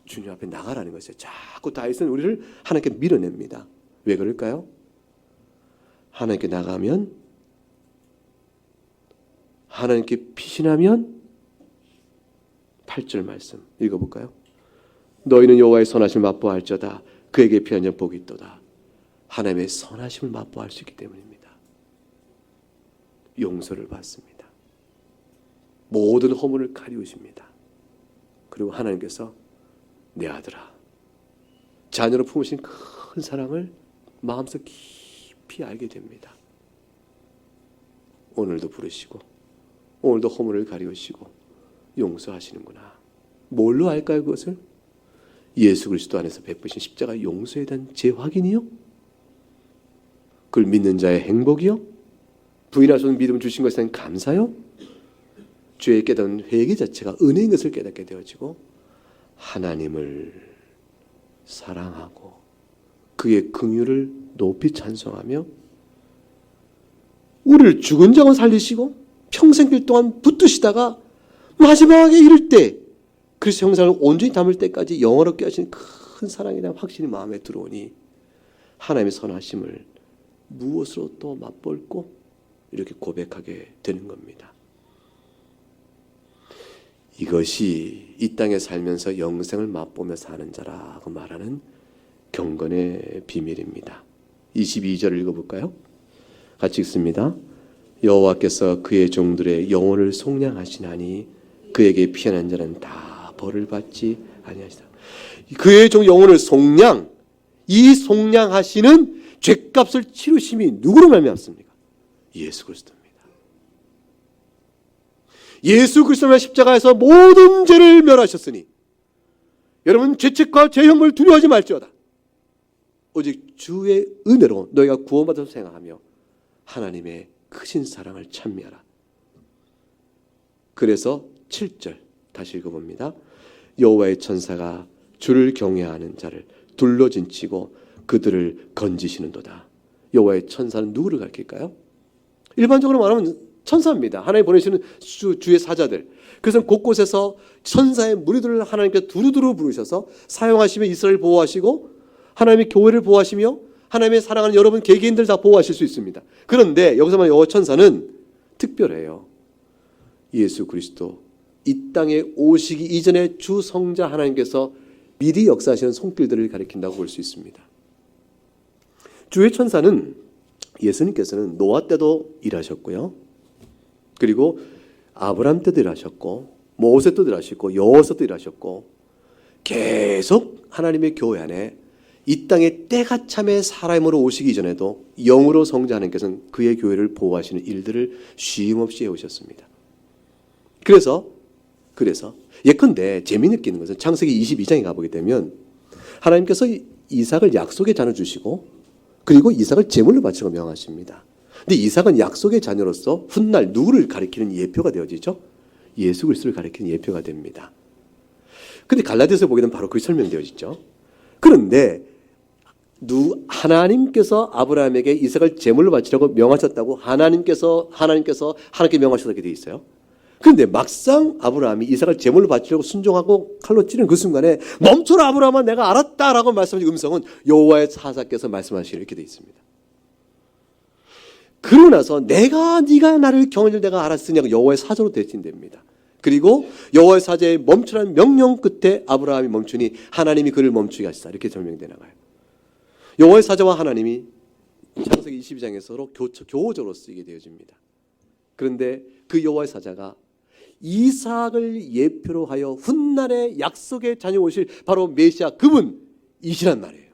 주님 앞에 나가라는 것이에요. 자꾸 다윗은 우리를 하나님께 밀어냅니다. 왜 그럴까요? 하나님께 나가면 하나님께 피신하면 8절 말씀 읽어볼까요? 너희는 여호와의 선하심을 맛보아할지어다. 그에게 피한 자 복이 있도다. 하나님의 선하심을 맛보아할 수 있기 때문입니다. 용서를 받습니다. 모든 허물을 가리우십니다. 그리고 하나님께서 내 아들아, 자녀로 품으신 큰 사랑을 마음속 깊이 알게 됩니다. 오늘도 부르시고 오늘도 허물을 가리우시고 용서하시는구나. 뭘로 알까요? 그것을? 예수 그리스도 안에서 베푸신 십자가 용서에 대한 재확인이요? 그걸 믿는 자의 행복이요? 부인하셔서 믿음 주신 것에 대한 감사요? 죄에 깨닫는 회개 자체가 은혜인 것을 깨닫게 되어지고 하나님을 사랑하고 그의 긍휼을 높이 찬송하며 우리를 죽은 자고 살리시고 평생길 동안 붙드시다가 마지막에 이를 때 그리스도 형상을 온전히 담을 때까지 영원롭게 하시는 큰 사랑에 대한 확신이 마음에 들어오니 하나님의 선하심을 무엇으로 또 맛볼고 이렇게 고백하게 되는 겁니다. 이것이 이 땅에 살면서 영생을 맛보며 사는 자라고 말하는 경건의 비밀입니다. 22절을 읽어볼까요? 같이 읽습니다. 여호와께서 그의 종들의 영혼을 속량하시나니 그에게 피한한 자는 다 벌을 받지 아니하시다. 그의 종 영혼을 속량, 이 속량하시는 죄값을 치르심이 누구로 말미암습니까? 예수 그리스도입니다. 예수 그리스도의 십자가에서 모든 죄를 멸하셨으니 여러분 죄책과 죄형을 두려워하지 말지어다. 오직 주의 은혜로 너희가 구원받아서 생각하며 하나님의 크신 사랑을 찬미하라. 그래서 7절 다시 읽어봅니다. 여호와의 천사가 주를 경외하는 자를 둘러진치고 그들을 건지시는도다. 여호와의 천사는 누구를 가리킬까요? 일반적으로 말하면 천사입니다. 하나님 보내시는 주의 사자들. 그래서 곳곳에서 천사의 무리들을 하나님께 두루두루 부르셔서 사용하시며 이스라엘 보호하시고 하나님의 교회를 보호하시며 하나님의 사랑하는 여러분 개개인들 다 보호하실 수 있습니다. 그런데 여기서 말하는 여호와 천사는 특별해요. 예수 그리스도 이 땅에 오시기 이전에 주 성자 하나님께서 미리 역사하시는 손길들을 가리킨다고 볼 수 있습니다. 주의 천사는 예수님께서는 노아 때도 일하셨고요. 그리고 아브라함 때도 일하셨고 모세 때도 일하셨고 여호와 때도 일하셨고 계속 하나님의 교회 안에 이 땅에 때가 참에 사람으로 오시기 전에도 영으로 성자 하나님께서는 그의 교회를 보호하시는 일들을 쉼없이 해오셨습니다. 그래서 예컨대 재미있는 것은 창세기 22장에 가보게 되면 하나님께서 이삭을 약속의 자녀 주시고 그리고 이삭을 제물로 바치라고 명하십니다. 근데 이삭은 약속의 자녀로서 훗날 누구를 가리키는 예표가 되어지죠? 예수 그리스도를 가리키는 예표가 됩니다. 근데 갈라디아서에 보게 되면 바로 그게 설명되어지죠. 그런데 하나님께서 아브라함에게 이삭을 제물로 바치라고 명하셨다고 하나님께 명하셨다게 되어 있어요. 그런데 막상 아브라함이 이삭을 제물로 바치려고 순종하고 칼로 찌르는 그 순간에 멈춰라 아브라함아 내가 알았다라고 말씀하신 음성은 여호와의 사자께서 말씀하시기를 이렇게 되어 있습니다. 그러고 나서 네가 나를 경외를 내가 알았으냐고 여호와의 사자로 대신됩니다. 그리고 여호와의 사자의 멈추라는 명령 끝에 아브라함이 멈추니 하나님이 그를 멈추게 하시다 이렇게 설명되어 나가요. 여호와의 사자와 하나님이 창세기 22장에서 서로 교호적으로 쓰이게 되어집니다. 그런데 그 여호와의 사자가 이삭을 예표로 하여 훗날에 약속의 자녀 오실 바로 메시아 그분이시란 말이에요.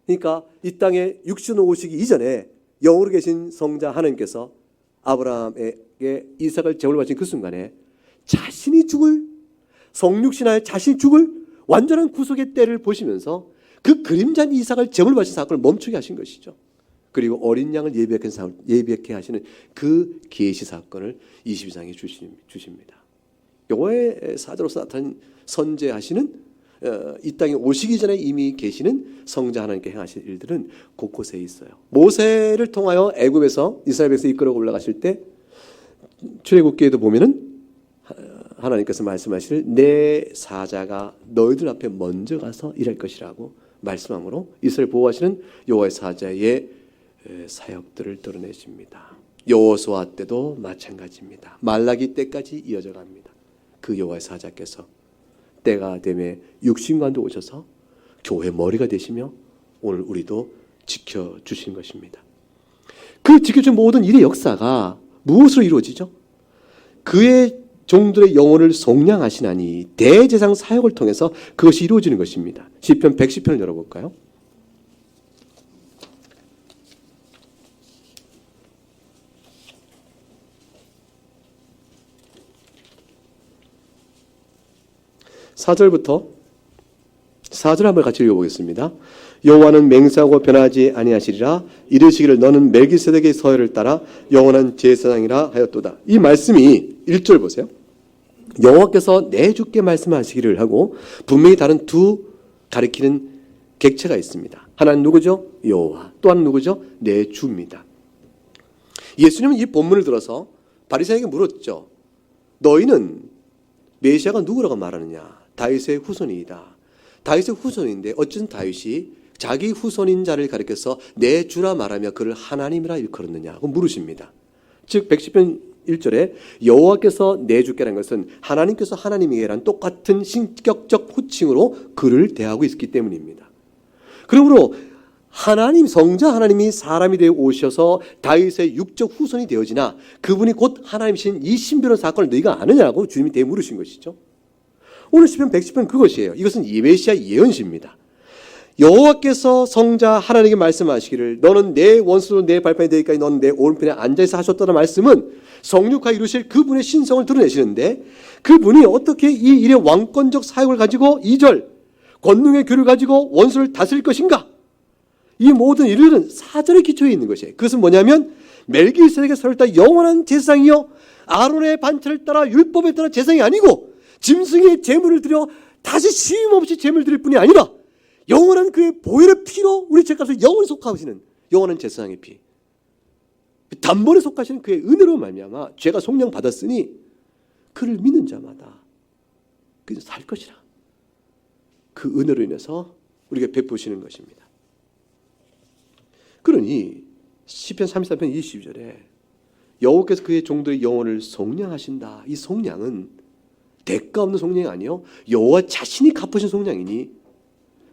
그러니까 이 땅에 육신으로 오시기 이전에 영으로 계신 성자 하나님께서 아브라함에게 이삭을 제물로 바친 그 순간에 자신이 죽을 성육신하여 자신이 죽을 완전한 구속의 때를 보시면서 그 그림자인 이삭을 제물로 바친 사건을 멈추게 하신 것이죠. 그리고 어린 양을 예비하게 하시는 그 계시 사건을 22장에 주십니다. 여호와의 사자로서 나타난 선제하시는 이 땅에 오시기 전에 이미 계시는 성자 하나님께 행하실 일들은 곳곳에 있어요. 모세를 통하여 애굽에서 이스라엘 백성 이끌어 올라가실 때 출애굽기에도 보면은 하나님께서 말씀하실 내 사자가 너희들 앞에 먼저 가서 일할 것이라고 말씀함으로 이스라엘 보호하시는 여호와의 사자의 사역들을 드러내십니다. 여호수아 때도 마찬가지입니다. 말라기 때까지 이어져 갑니다. 그 여호와의 사자께서 때가 되매 육신관도 오셔서 교회 머리가 되시며 오늘 우리도 지켜주신 것입니다. 그 지켜준 모든 일의 역사가 무엇으로 이루어지죠? 그의 종들의 영혼을 속량하시나니 대제사장 사역을 통해서 그것이 이루어지는 것입니다. 시편 110편을 열어볼까요? (4절부터) 4절 한번 같이 읽어보겠습니다. 여호와는 맹세하고 변하지 아니하시리라. 이르시기를 너는 멜기세덱의 서열을 따라 영원한 제사장이라 하였도다. 이 말씀이 1절 보세요. 여호와께서 내 주께 말씀하시기를 하고 분명히 다른 두 가리키는 객체가 있습니다. 하나는 누구죠? 여호와. 또한 누구죠? 내 주입니다. 예수님은 이 본문을 들어서 바리새인에게 물었죠. 너희는 메시아가 누구라고 말하느냐? 다윗의 후손이다. 다윗의 후손인데 어쩐 다윗이 자기 후손인 자를 가리켜서 내 주라 말하며 그를 하나님이라 일컬었느냐고 물으십니다. 즉 110편 1절에 여호와께서 내 주께라는 것은 하나님께서 하나님에게란 똑같은 신격적 호칭으로 그를 대하고 있기 때문입니다. 그러므로 하나님 성자 하나님이 사람이 되어 오셔서 다윗의 육적 후손이 되어지나 그분이 곧 하나님이신 이 신비로운 사건을 너희가 아느냐고 주님이 되물으신 것이죠. 오늘 시편 110편 그것이에요. 이것은 메시아 예언시입니다. 여호와께서 성자 하나님에게 말씀하시기를 너는 내 원수로 내 발판이 되기까지 너는 내 오른편에 앉아있어 하셨다는 말씀은 성육하 이루실 그분의 신성을 드러내시는데 그분이 어떻게 이 일의 왕권적 사역을 가지고 2절 권능의 교를 가지고 원수를 다스릴 것인가? 이 모든 일들은 4절에 기초해 있는 것이에요. 그것은 뭐냐면 멜기세덱의 서를 따라 영원한 제사장이요 아론의 반차를 따라 율법에 따라 제사장이 아니고 짐승의 제물을 드려 다시 쉼없이 제물을 드릴 뿐이 아니라 영원한 그의 보혈의 피로 우리 죄값을 영원히 속하시는 영원한 제사장의 피, 단번에 속하시는 그의 은혜로 말미암아 죄가 속량 받았으니 그를 믿는 자마다 그저 살 것이라. 그 은혜로 인해서 우리가 베푸시는 것입니다. 그러니 시편 33편 22절에 여호와께서 그의 종들의 영혼을 속량하신다. 이 속량은 대가 없는 속량이 아니요 여호와 자신이 갚으신 속량이니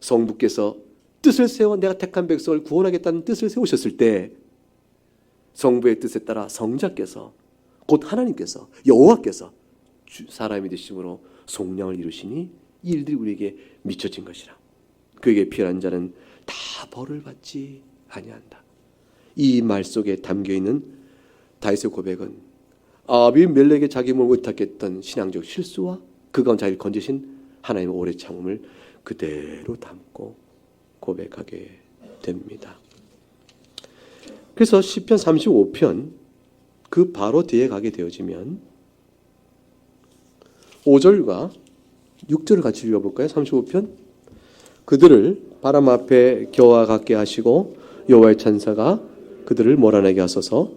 성부께서 뜻을 세워 내가 택한 백성을 구원하겠다는 뜻을 세우셨을 때 성부의 뜻에 따라 성자께서 곧 하나님께서 여호와께서 사람이 되심으로 속량을 이루시니 이 일들이 우리에게 미쳐진 것이라. 그에게 피한 자는 다 벌을 받지 아니한다. 이 말 속에 담겨있는 다윗의 고백은 아비멜렉의 자기 몸을 의탁했던 신앙적 실수와 그 가운데 자기를 건지신 하나님의 오래 참음을 그대로 담고 고백하게 됩니다. 그래서 시편 35편 그 바로 뒤에 가게 되어지면 5절과 6절을 같이 읽어볼까요? 35편 그들을 바람 앞에 겨와 같게 하시고 여호와의 천사가 그들을 몰아내게 하소서.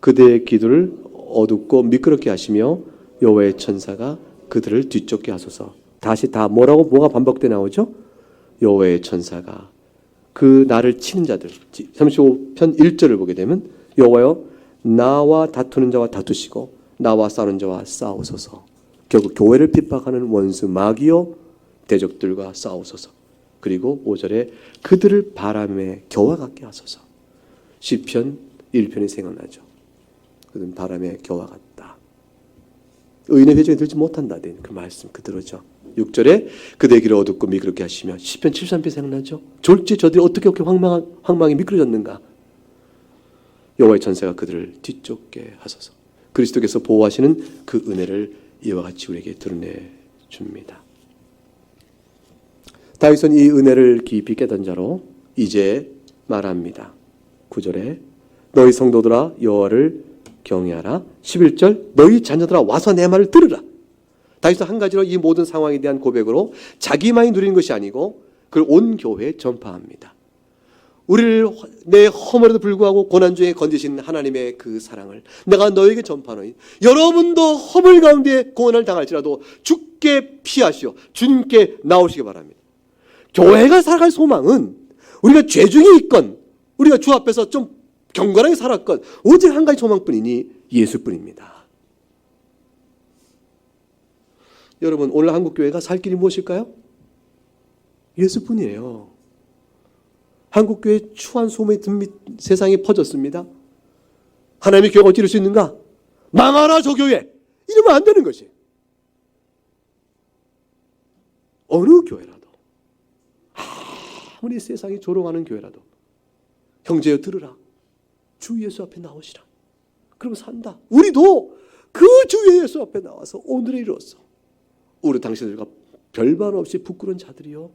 그들의 기도를 어둡고 미끄럽게 하시며 여호와의 천사가 그들을 뒤쫓게 하소서. 다시 다 뭐가 반복돼 나오죠? 여호와의 천사가 그 나를 치는 자들. 35편 1절을 보게 되면 여호와여 나와 다투는 자와 다투시고 나와 싸우는 자와 싸우소서. 결국 교회를 핍박하는 원수 마귀여 대적들과 싸우소서. 그리고 5절에 그들을 바람에 겨와 같게 하소서. 시편 1편이 생각나죠. 그들은 바람에 겨와 같다. 의인의 회중에 들지 못한다. 그 말씀 그대로죠. 6절에 그들의 길을 어둡고 미끄럽게 하시며 시편 73편 생각나죠. 졸지 저들이 어떻게 그렇게 황망히 미끄러졌는가. 여호와의 천사가 그들을 뒤쫓게 하소서. 그리스도께서 보호하시는 그 은혜를 이와 같이 우리에게 드러내 줍니다. 다윗은 이 은혜를 깊이 깨닫는 자로 이제 말합니다. 9절에 너희 성도들아 여호와를 경외하라. 11절 너희 자녀들아 와서 내 말을 들으라. 다윗은 한 가지로 이 모든 상황에 대한 고백으로 자기만이 누리는 것이 아니고 그걸 온 교회에 전파합니다. 우리를 내 허물에도 불구하고 고난 중에 건지신 하나님의 그 사랑을 내가 너에게 전파하노니 여러분도 허물 가운데 고난을 당할지라도 주께 피하시오. 주님께 나오시기 바랍니다. 교회가 살아갈 소망은 우리가 죄 중에 있건 우리가 주 앞에서 좀 경건하게 살았건 오직 한 가지 소망뿐이니 예수뿐입니다. 여러분 오늘 한국교회가 살 길이 무엇일까요? 예수뿐이에요. 한국교회 추한 소문이 세상에 퍼졌습니다. 하나님의 교회가 어찌 이럴 수 있는가? 망하라 저 교회! 이러면 안 되는 것이에요. 어느 교회라도 아무리 세상이 조롱하는 교회라도 형제여 들으라. 주 예수 앞에 나오시라. 그러면 산다. 우리도 그 주 예수 앞에 나와서 오늘에 이르렀어. 우리 당신들과 별반 없이 부끄러운 자들이요.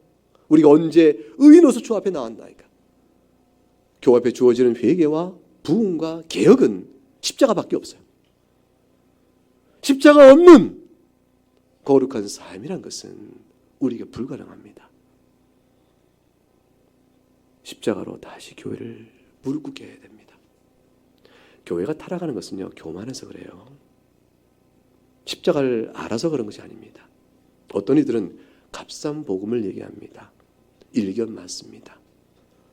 우리가 언제 의인으로서 주 앞에 나왔나이까. 교회 앞에 주어지는 회개와 부흥과 개혁은 십자가밖에 없어요. 십자가 없는 거룩한 삶이란 것은 우리에게 불가능합니다. 십자가로 다시 교회를 무릎 꿇게 해야 됩니다. 교회가 타락하는 것은요 교만해서 그래요. 십자가를 알아서 그런 것이 아닙니다. 어떤 이들은 값싼 복음을 얘기합니다. 일견 맞습니다.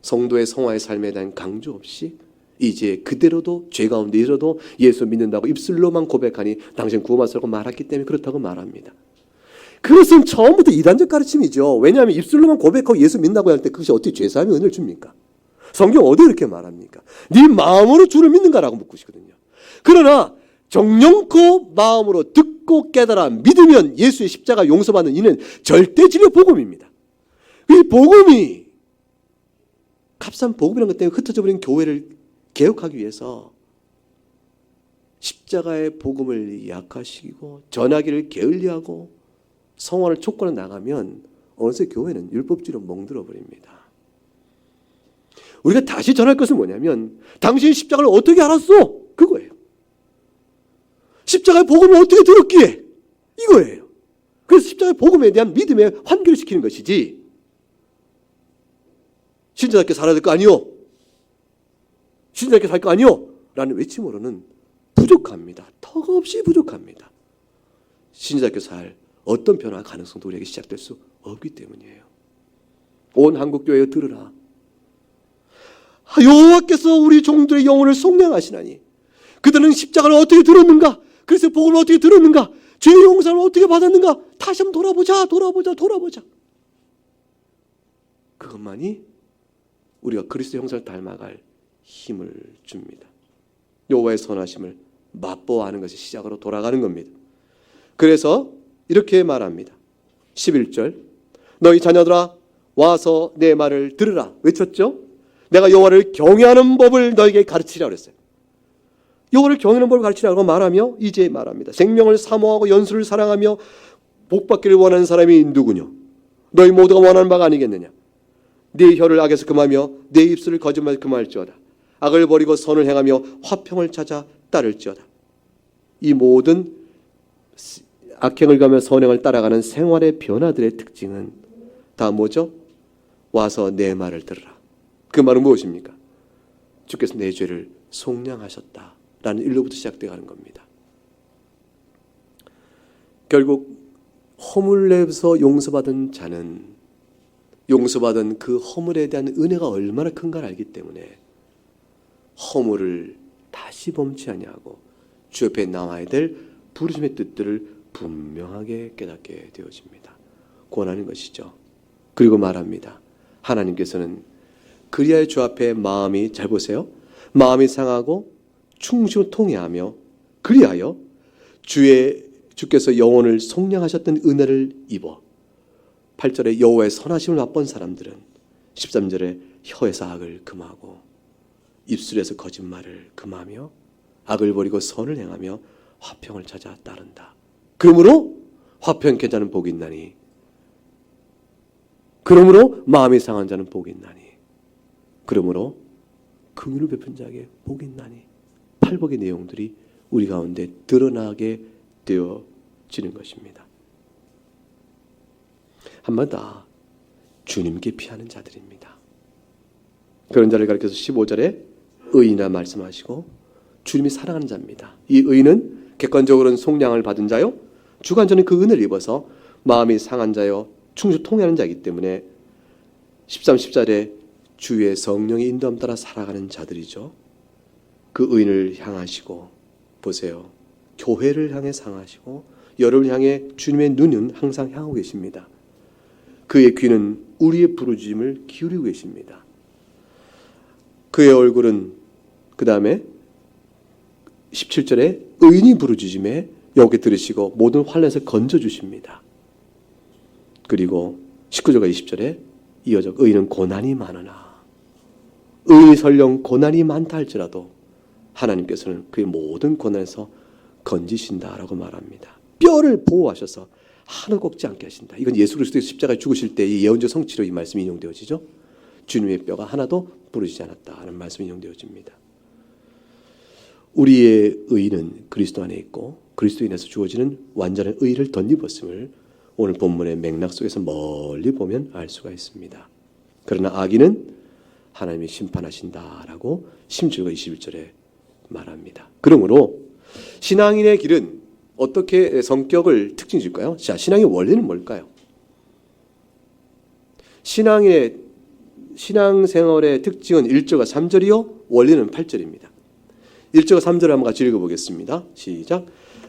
성도의 성화의 삶에 대한 강조 없이 이제 그대로도 죄 가운데 있어도 예수 믿는다고 입술로만 고백하니 당신 구원받았다고 말했기 때문에 그렇다고 말합니다. 그것은 처음부터 이단적 가르침이죠. 왜냐하면 입술로만 고백하고 예수 믿는다고 할 때 그것이 어떻게 죄사함의 은혜를 줍니까? 성경 어디 이렇게 말합니까? 네 마음으로 주를 믿는가라고 묻고 싶거든요. 그러나 정령코 마음으로 듣고 깨달아 믿으면 예수의 십자가 용서받는 이는 절대 진리의 복음입니다. 이 복음이 값싼 복음이라는 것 때문에 흩어져 버린 교회를 개혁하기 위해서 십자가의 복음을 약화시키고 전하기를 게을리하고 성화를 촉구해 나가면 어느새 교회는 율법주의로 멍들어 버립니다. 우리가 다시 전할 것은 뭐냐면 당신이 십자가를 어떻게 알았어? 그거예요. 십자가의 복음을 어떻게 들었기에? 이거예요. 그래서 십자가의 복음에 대한 믿음에 환기를 시키는 것이지 신자답게 살아야 될 거 아니요? 신자답게 살 거 아니요? 라는 외침으로는 부족합니다. 턱없이 부족합니다. 신자답게 살 어떤 변화 가능성도 우리에게 시작될 수 없기 때문이에요. 온 한국교회여 들으라. 여호와께서 우리 종들의 영혼을 속량하시나니 그들은 십자가를 어떻게 들었는가? 그리스도의 복음을 어떻게 들었는가? 죄의 용서를 어떻게 받았는가? 다시 한번 돌아보자. 그것만이 우리가 그리스도의 형상을 닮아갈 힘을 줍니다. 여호와의 선하심을 맛보아하는 것이 시작으로 돌아가는 겁니다. 그래서 이렇게 말합니다. 11절 너희 자녀들아 와서 내 말을 들으라 외쳤죠. 내가 여호와를 경외하는 법을 너에게 가르치라 그랬어요. 여호와를 경외하는 법을 가르치라고 말하며 이제 말합니다. 생명을 사모하고 연수를 사랑하며 복받기를 원하는 사람이 누구냐? 너희 모두가 원하는 바가 아니겠느냐? 네 혀를 악에서 금하며 네 입술을 거짓말에서 금할지어다. 악을 버리고 선을 행하며 화평을 찾아 따를지어다. 이 모든 악행을 가며 선행을 따라가는 생활의 변화들의 특징은 다 뭐죠? 와서 내 말을 들으라. 그 말은 무엇입니까? 주께서 내 죄를 속량하셨다라는 일로부터 시작되어 가는 겁니다. 결국 허물 내서 용서받은 자는 용서받은 그 허물에 대한 은혜가 얼마나 큰가를 알기 때문에 허물을 다시 범치 아니하고 주 옆에 나와야 될 부르심의 뜻들을 분명하게 깨닫게 되어집니다. 권하는 것이죠. 그리고 말합니다. 하나님께서는 그리하여 주 앞에 마음이, 잘 보세요, 마음이 상하고 충실히 통회하며 그리하여 주께서 영혼을 속량하셨던 은혜를 입어 8절에 여호와의 선하심을 맛본 사람들은 13절에 혀에서 악을 금하고 입술에서 거짓말을 금하며 악을 버리고 선을 행하며 화평을 찾아 따른다. 그러므로 화평케 자는 복이 있나니, 그러므로 마음이 상한 자는 복이 있나니, 그러므로 긍휼을 베푼 자에게 복이 있나니, 팔복의 내용들이 우리 가운데 드러나게 되어지는 것입니다. 한번 더 주님께 피하는 자들입니다. 그런 자를 가리켜서 15절에 의인이라 말씀하시고 주님이 사랑하는 자입니다. 이 의인은 객관적으로는 속량을 받은 자요, 주관적으로는 그 은혜를 입어서 마음이 상한 자요 충실히 통회하는 자이기 때문에 13, 14절에 주의 성령의 인도함 따라 살아가는 자들이죠. 그 의인을 향하시고 보세요. 교회를 향해 상하시고 여러분을 향해 주님의 눈은 항상 향하고 계십니다. 그의 귀는 우리의 부르짖음을 기울이고 계십니다. 그의 얼굴은 그 다음에 17절에 의인이 부르짖음에 여호와께 들으시고 모든 환난에서 건져주십니다. 그리고 19절과 20절에 이어져 의인은 고난이 많으나, 의인이 설령 고난이 많다 할지라도 하나님께서는 그의 모든 고난에서 건지신다라고 말합니다. 뼈를 보호하셔서 하나 꺾지 않게 하신다. 이건 예수 그리스도의 십자가에 죽으실 때의 예언적 성취로 이 말씀이 인용되어지죠. 주님의 뼈가 하나도 부러지지 않았다는 말씀이 인용되어집니다. 우리의 의는 그리스도 안에 있고 그리스도 인해서 주어지는 완전한 의를 덧입었음을 오늘 본문의 맥락 속에서 멀리 보면 알 수가 있습니다. 그러나 악인은 하나님이 심판하신다라고 16절과 21절에 말합니다. 그러므로 신앙인의 길은 어떻게 성격을 특징 줄까요? 자, 신앙의 원리는 뭘까요? 신앙생활의 특징은 1절과 3절이요, 원리는 8절입니다. 1절과 3절을 한번 같이 읽어보겠습니다. 시작.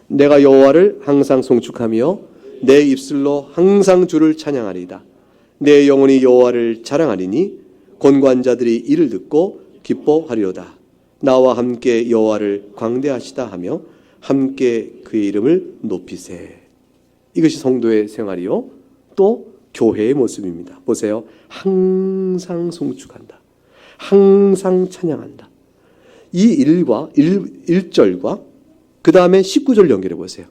내가 여호와를 항상 송축하며 내 입술로 항상 주를 찬양하리이다. 내 영혼이 여호와를 자랑하리니 곤고한 자들이 이를 듣고 기뻐하리로다. 나와 함께 여호와를 광대하시다 하며 함께 그의 이름을 높이세. 이것이 성도의 생활이요, 또 교회의 모습입니다. 보세요. 항상 송축한다. 항상 찬양한다. 이 1절과 그 다음에 19절 연결해 보세요.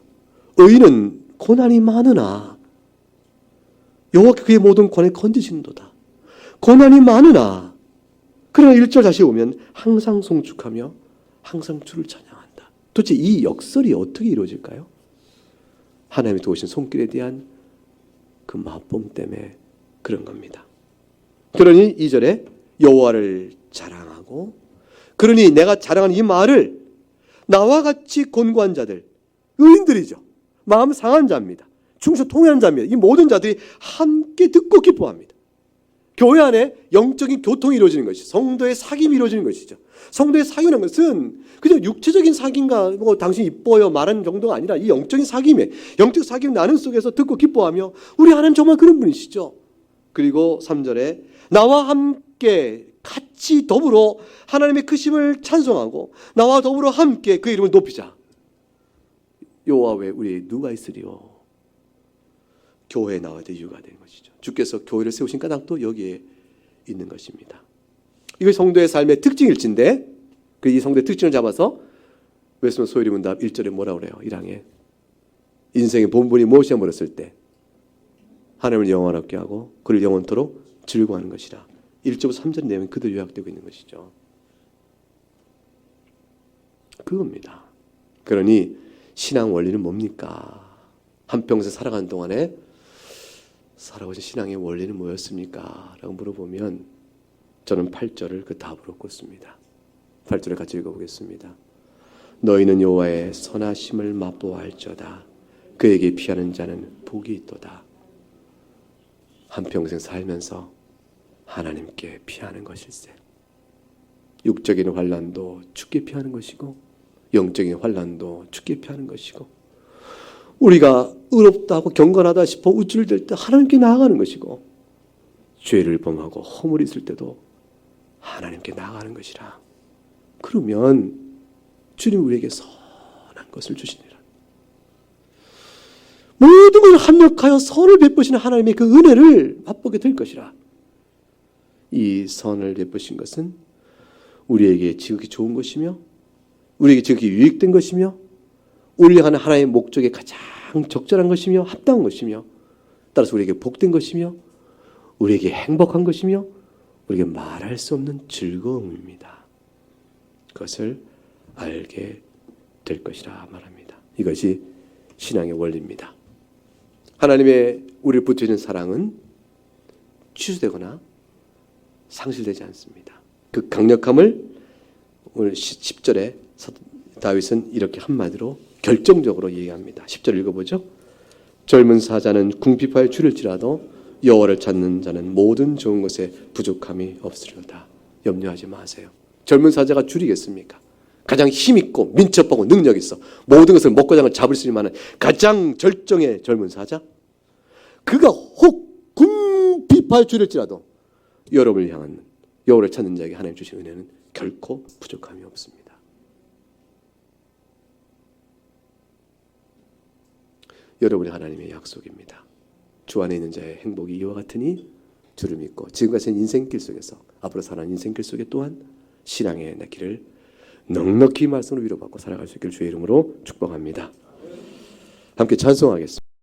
의인은 고난이 많으나 여호와께 그의 모든 고난을 건지시는도다. 고난이 많으나, 그러나 1절 다시 오면 항상 송축하며 항상 주를 찬양한다. 도대체 이 역설이 어떻게 이루어질까요? 하나님이 도우신 손길에 대한 그 맛봄 때문에 그런 겁니다. 그러니 2절에 여호와를 자랑하고, 그러니 내가 자랑하는 이 말을 나와 같이 곤고한 자들, 의인들이죠. 마음 상한 자입니다. 충성 통회한 자입니다. 이 모든 자들이 함께 듣고 기뻐합니다. 교회 안에 영적인 교통이 이루어지는 것이, 성도의 사귐이 이루어지는 것이죠. 성도의 사귐이라는 것은 그저 육체적인 사귐과 뭐 당신 이뻐요 말하는 정도가 아니라 이 영적인 사귐에, 영적 사귐 나눔 속에서 듣고 기뻐하며 우리 하나님 정말 그런 분이시죠. 그리고 3절에 나와 함께 같이 더불어 하나님의 크심을 찬송하고 나와 더불어 함께 그 이름을 높이자. 여호와 외에 우리 누가 있으리요? 교회에 나와야 될 이유가 되는 것이죠. 주께서 교회를 세우신 까닭도 여기에 있는 것입니다. 이것이 성도의 삶의 특징일진데 이 성도의 특징을 잡아서 웨스트민스터 소요리 문답 1절에 뭐라 그래요? 1항에 인생의 본분이 무엇이냐 물었을 때 하나님을 영원하게 하고 그를 영원토록 즐거워하는 것이라. 1절부터 3절 내용이 그대로 요약되고 있는 것이죠. 그겁니다. 그러니 신앙 원리는 뭡니까? 한평생 살아가는 동안에 살아오신 신앙의 원리는 뭐였습니까? 라고 물어보면 저는 8절을 그 답으로 꼽습니다. 8절을 같이 읽어보겠습니다. 너희는 여호와의 선하심을 맛보아할지어다. 그에게 피하는 자는 복이 있도다. 한평생 살면서 하나님께 피하는 것일세. 육적인 환난도 죽게 피하는 것이고 영적인 환난도 죽게 피하는 것이고 우리가 의롭다고 경건하다 싶어 우쭐댈 때 하나님께 나아가는 것이고 죄를 범하고 허물이 있을 때도 하나님께 나아가는 것이라. 그러면 주님 우리에게 선한 것을 주시니라. 모든 것을 합력하여 선을 베푸시는 하나님의 그 은혜를 맛보게 될 것이라. 이 선을 베푸신 것은 우리에게 지극히 좋은 것이며 우리에게 지극히 유익된 것이며 우리가 하는 하나님의 목적에 가장 적절한 것이며 합당한 것이며 따라서 우리에게 복된 것이며 우리에게 행복한 것이며 우리에게 말할 수 없는 즐거움입니다. 그것을 알게 될 것이라 말합니다. 이것이 신앙의 원리입니다. 하나님의 우리를 붙여주는 사랑은 취소되거나 상실되지 않습니다. 그 강력함을 오늘 10절에 다윗은 이렇게 한마디로 결정적으로 얘기합니다. 10절 읽어보죠. 젊은 사자는 궁핍하여 줄일지라도 여호와를 찾는 자는 모든 좋은 것에 부족함이 없으리로다. 염려하지 마세요. 젊은 사자가 줄이겠습니까? 가장 힘있고 민첩하고 능력 있어 모든 것을 먹고장을 잡을 수 있는 만한 가장 절정의 젊은 사자, 그가 혹 궁핍하여 줄일지라도 여러분을 향한 여호와를 찾는 자에게 하나님 주신 은혜는 결코 부족함이 없습니다. 여러분이 하나님의 약속입니다. 주 안에 있는 자의 행복이 이와 같으니 주를 믿고 지금까지 인생길 속에서 앞으로 살아가는 인생길 속에 또한 신앙의 길을 넉넉히 말씀으로 위로받고 살아갈 수 있기를 주의 이름으로 축복합니다. 함께 찬송하겠습니다.